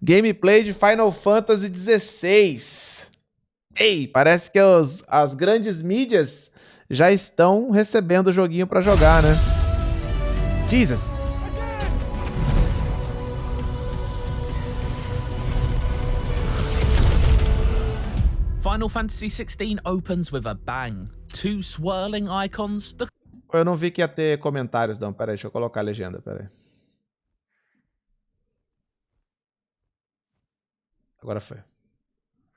Gameplay de Final Fantasy XVI. Ei, parece que as grandes mídias já estão recebendo o joguinho pra jogar, né? Jesus. Final Fantasy XVI opens with a bang. Two swirling icons. Eu não vi que ia ter comentários, não. Pera aí, deixa eu colocar a legenda, pera aí. Agora foi.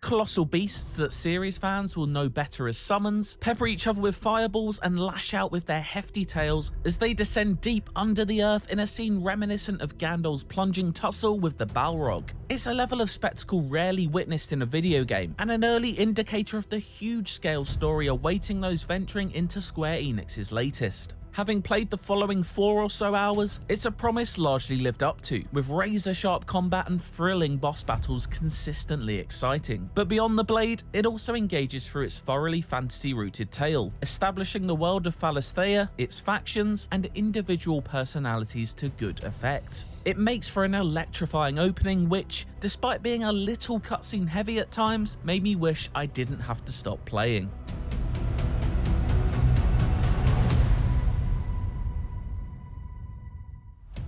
Colossal beasts that series fans will know better as summons, pepper each other with fireballs and lash out with their hefty tails as they descend deep under the earth in a scene reminiscent of Gandalf's plunging tussle with the Balrog. It's a level of spectacle rarely witnessed in a video game, and an early indicator of the huge-scale story awaiting those venturing into Square Enix's latest. Having played the following 4 or so hours, it's a promise largely lived up to, with razor-sharp combat and thrilling boss battles consistently exciting. But beyond the blade, it also engages through its thoroughly fantasy-rooted tale, establishing the world of Phalisthea, its factions, and individual personalities to good effect. It makes for an electrifying opening which, despite being a little cutscene heavy at times, made me wish I didn't have to stop playing.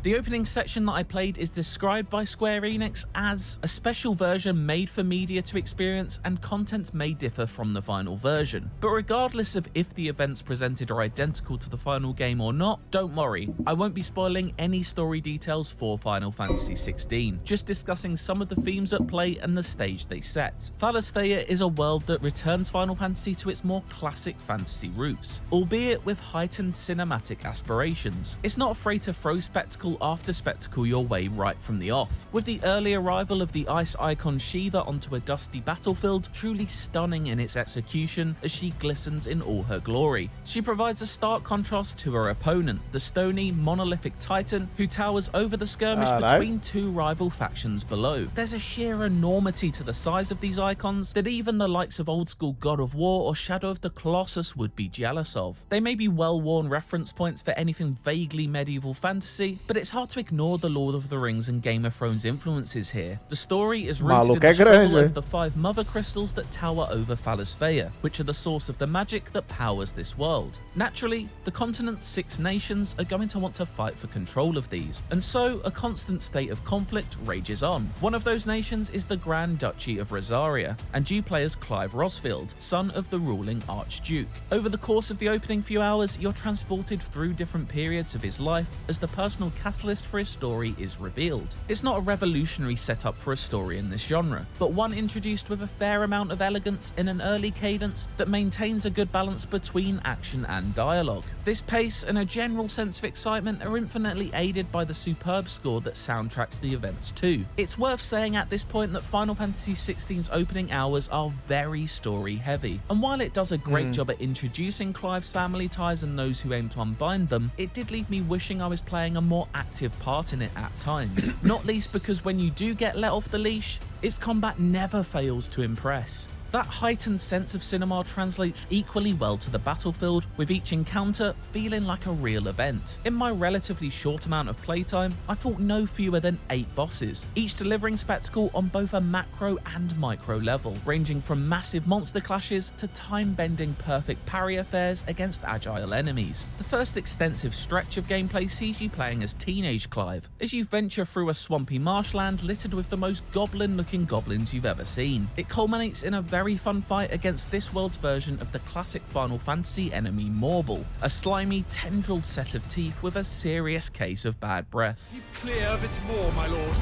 The opening section that I played is described by Square Enix as a special version made for media to experience, and contents may differ from the final version. But regardless of if the events presented are identical to the final game or not, don't worry, I won't be spoiling any story details for Final Fantasy XVI, just discussing some of the themes at play and the stage they set. Phalisthea is a world that returns Final Fantasy to its more classic fantasy roots, albeit with heightened cinematic aspirations. It's not afraid to throw spectacle after spectacle your way right from the off, with the early arrival of the ice icon Shiva onto a dusty battlefield truly stunning in its execution as she glistens in all her glory. She provides a stark contrast to her opponent, the stony, monolithic titan who towers over the skirmish between two rival factions below. There's a sheer enormity to the size of these icons that even the likes of old school God of War or Shadow of the Colossus would be jealous of. They may be well-worn reference points for anything vaguely medieval fantasy, but it's hard to ignore the Lord of the Rings and Game of Thrones influences here. The story is rooted in the struggle of the 5 mother crystals that tower over Phalisthea, which are the source of the magic that powers this world. Naturally, the continent's 6 nations are going to want to fight for control of these, and so a constant state of conflict rages on. One of those nations is the Grand Duchy of Rosaria, and you play as Clive Rosfield, son of the ruling Archduke. Over the course of the opening few hours, you're transported through different periods of his life as the personal catalyst for his story is revealed. It's not a revolutionary setup for a story in this genre, but one introduced with a fair amount of elegance in an early cadence that maintains a good balance between action and dialogue. This pace and a general sense of excitement are infinitely aided by the superb score that soundtracks the events too. It's worth saying at this point that Final Fantasy XVI's opening hours are very story heavy, and while it does a great job at introducing Clive's family ties and those who aim to unbind them, it did leave me wishing I was playing a more active part in it at times, not least because when you do get let off the leash, its combat never fails to impress. That heightened sense of cinema translates equally well to the battlefield, with each encounter feeling like a real event. In my relatively short amount of playtime, I fought no fewer than 8 bosses, each delivering spectacle on both a macro and micro level, ranging from massive monster clashes to time-bending perfect parry affairs against agile enemies. The first extensive stretch of gameplay sees you playing as teenage Clive, as you venture through a swampy marshland littered with the most goblin-looking goblins you've ever seen. It culminates in a very fun fight against this world's version of the classic Final Fantasy enemy Morbol, a slimy, tendrilled set of teeth with a serious case of bad breath. Keep clear of its maw, my lord.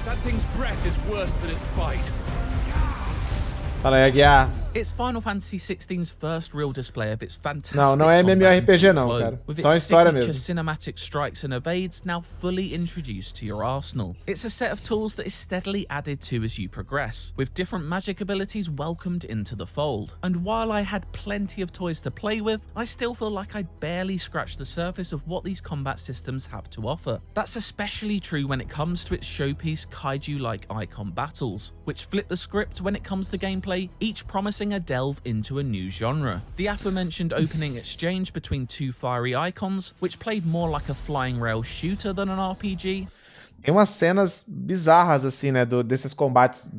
That thing's breath is worse than its bite. It's Final Fantasy XVI's first real display of its fantastic não é MMORPG não, cara. with Só its história signature mesmo. cinematic strikes and evades now fully introduced to your arsenal. It's a set of tools that is steadily added to as you progress, with different magic abilities welcomed into the fold. And while I had plenty of toys to play with, I still feel like I barely scratched the surface of what these combat systems have to offer. That's especially true when it comes to its showpiece kaiju-like icon battles, which flip the script when it comes to gameplay, each promising a delve into a new genre. The aforementioned opening exchange between 2 fiery icons, which played more like a flying rail shooter than an RPG, Tem umas cenas bizarras, assim, né? Desses combates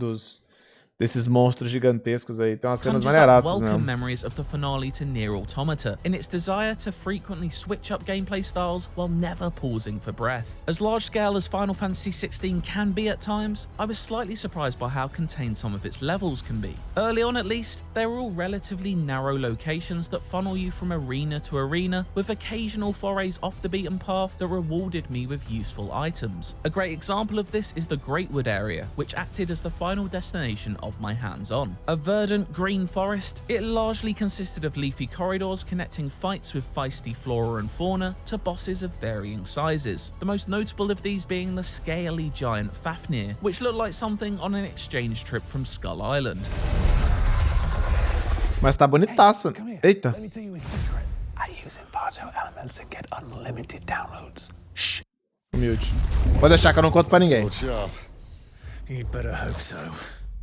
desses monstros gigantescos aí. Tem umas cenas Conjures up maneiraças welcome mesmo. memories of the finale to Nier Automata, in its desire to frequently switch up gameplay styles while never pausing for breath. As large-scale as Final Fantasy XVI can be at times, I was slightly surprised by how contained some of its levels can be. Early on at least, they were all relatively narrow locations that funnel you from arena to arena, with occasional forays off the beaten path that rewarded me with useful items. A great example of this is the Greatwood area, which acted as the final destination of my hands-on. A verdant green forest, it largely consisted of leafy corridors connecting fights with feisty flora and fauna to bosses of varying sizes. The most notable of these being the scaly giant Fafnir, which looked like something on an exchange trip from Skull Island. Mas tá bonitaço. Eita. Let me tell you a secret. I use Envato elements and get unlimited downloads. Shh. Humilde. Pode deixar que eu não conto pra ninguém. You'd better hope so.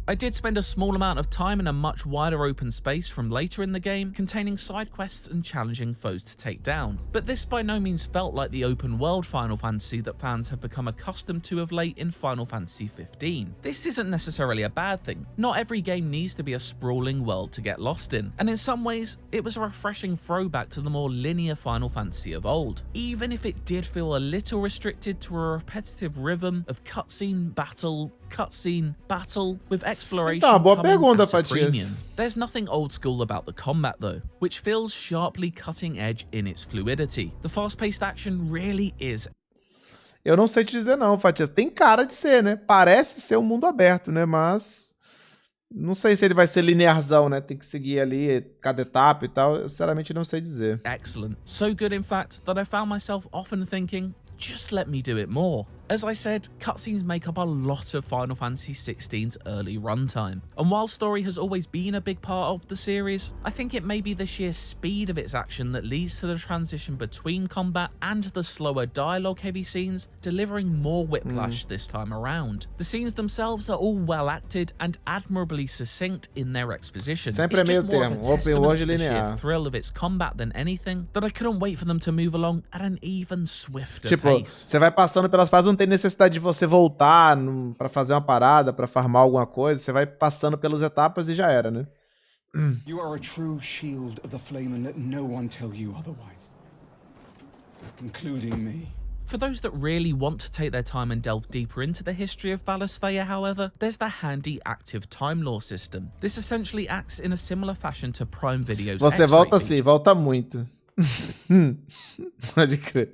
I did spend a small amount of time in a much wider open space from later in the game, containing side quests and challenging foes to take down, but this by no means felt like the open world Final Fantasy that fans have become accustomed to of late in Final Fantasy XV. This isn't necessarily a bad thing. Not every game needs to be a sprawling world to get lost in, and in some ways, it was a refreshing throwback to the more linear Final Fantasy of old, even if it did feel a little restricted to a repetitive rhythm of cutscene, battle, with exploration Então, boa coming pergunta, at a Fatias. premium. There's nothing old school about the combat though, which feels sharply cutting edge in its fluidity. The fast-paced action really is. Eu não sei te dizer não, Fatias. Tem cara de ser, né? Parece ser um mundo aberto, né? Mas não sei se ele vai ser linearzão, né? Tem que seguir ali cada etapa e tal. Eu sinceramente não sei dizer. Excellent. So good in fact that I found myself often thinking, just let me do it more. As I said, cutscenes make up a lot of Final Fantasy XVI's early runtime, and while story has always been a big part of the series, I think it may be the sheer speed of its action that leads to the transition between combat and the slower dialogue-heavy scenes, delivering more whiplash this time around. The scenes themselves are all well acted and admirably succinct in their exposition. Sempre It's meio just more of a termo, open testament world to the sheer linear. thrill of its combat than anything that I couldn't wait for them to move along at an even swifter Tipo, pace. você vai passando pelas fases, não tem necessidade de você voltar pra fazer uma parada, pra farmar alguma coisa. Você vai passando pelas etapas e já era, né? You are a true shield of the flame and let no one tell you otherwise. Including me. For those that really want to take their time and delve deeper into the history of Valisthea, however, there's the handy active time law system. This essentially acts in a similar fashion to Prime Video's Você X-ray volta feature, assim, volta muito. Pode crer.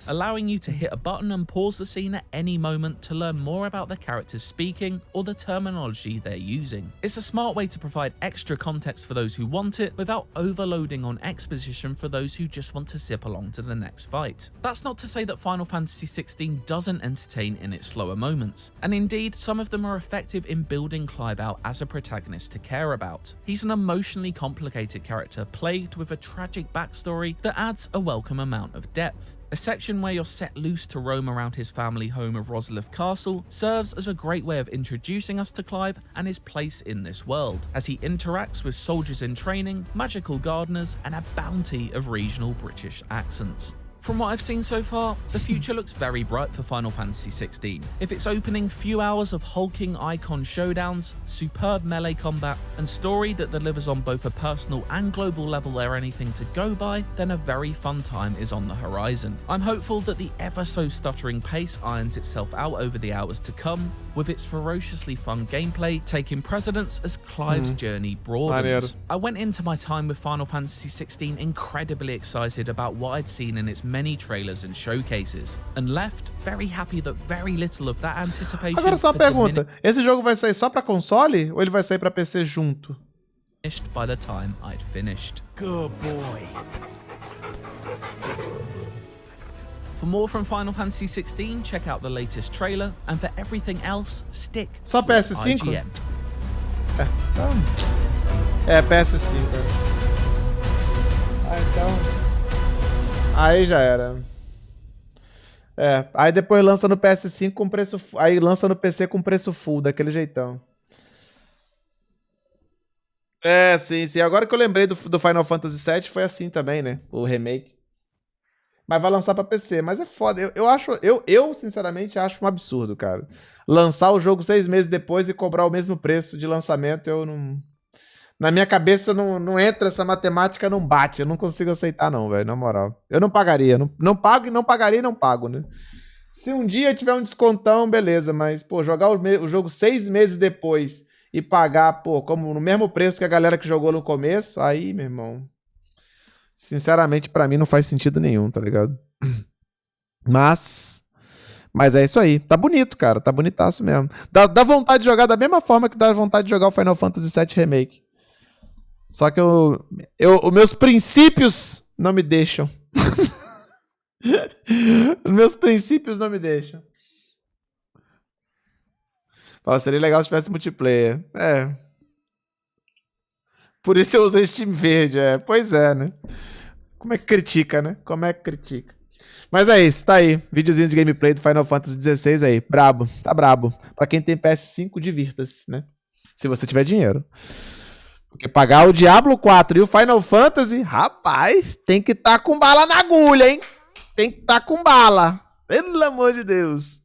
allowing you to hit a button and pause the scene at any moment to learn more about the characters speaking or the terminology they're using. It's a smart way to provide extra context for those who want it without overloading on exposition for those who just want to zip along to the next fight. That's not to say that Final Fantasy XVI doesn't entertain in its slower moments, and indeed some of them are effective in building Clive out as a protagonist to care about. He's an emotionally complicated character plagued with a tragic backstory that adds a welcome amount of depth. A section where you're set loose to roam around his family home of Rosalith Castle serves as a great way of introducing us to Clive and his place in this world, as he interacts with soldiers in training, magical gardeners, and a bounty of regional British accents. From what I've seen so far, the future looks very bright for Final Fantasy XVI. If its opening few hours of hulking icon showdowns, superb melee combat, and story that delivers on both a personal and global level are anything to go by, then a very fun time is on the horizon. I'm hopeful that the ever so stuttering pace irons itself out over the hours to come, with its ferociously fun gameplay taking precedence as Clive's journey broadens. I went into my time with Final Fantasy XVI incredibly excited about what I'd seen in its many trailers and showcases, and left very happy that very little of that anticipation Agora só uma had pergunta. Esse jogo vai sair só pra console ou ele vai sair pra PC junto? diminished by the time I'd finished. Good boy. For more from Final Fantasy XVI, check out the latest trailer, and for everything else, stick Só with PS5? IGN. É, PS5. Então... Aí já era. É, aí depois lança no PS5 com preço... Aí lança no PC com preço full, daquele jeitão. É, sim, sim. Agora que eu lembrei do Final Fantasy VII, foi assim também, né? O remake. Mas vai lançar pra PC. Mas é foda. Eu sinceramente acho um absurdo, cara. Lançar o jogo 6 meses depois e cobrar o mesmo preço de lançamento, eu não... Na minha cabeça não entra essa matemática, não bate. Eu não consigo aceitar não, velho, na moral. Eu não pagaria. Não pago, não pagaria e não pago, né? Se um dia tiver um descontão, beleza. Mas, pô, jogar o jogo 6 meses depois e pagar, pô, como no mesmo preço que a galera que jogou no começo, aí, meu irmão... Sinceramente, pra mim não faz sentido nenhum, tá ligado? Mas é isso aí. Tá bonito, cara. Tá bonitaço mesmo. Dá vontade de jogar da mesma forma que dá vontade de jogar o Final Fantasy VII Remake. Só que os meus princípios não me deixam. Os meus princípios não me deixam. Fala, seria legal se tivesse multiplayer. É. Por isso eu usei Steam Verde. Pois é, né? Como é que critica, né? Como é que critica? Mas é isso, tá aí. Videozinho de gameplay do Final Fantasy XVI aí. Brabo, tá brabo. Pra quem tem PS5, divirta-se, né? Se você tiver dinheiro. Porque pagar o Diablo 4 e o Final Fantasy, rapaz, tem que tá com bala na agulha, hein? Tem que tá com bala. Pelo amor de Deus.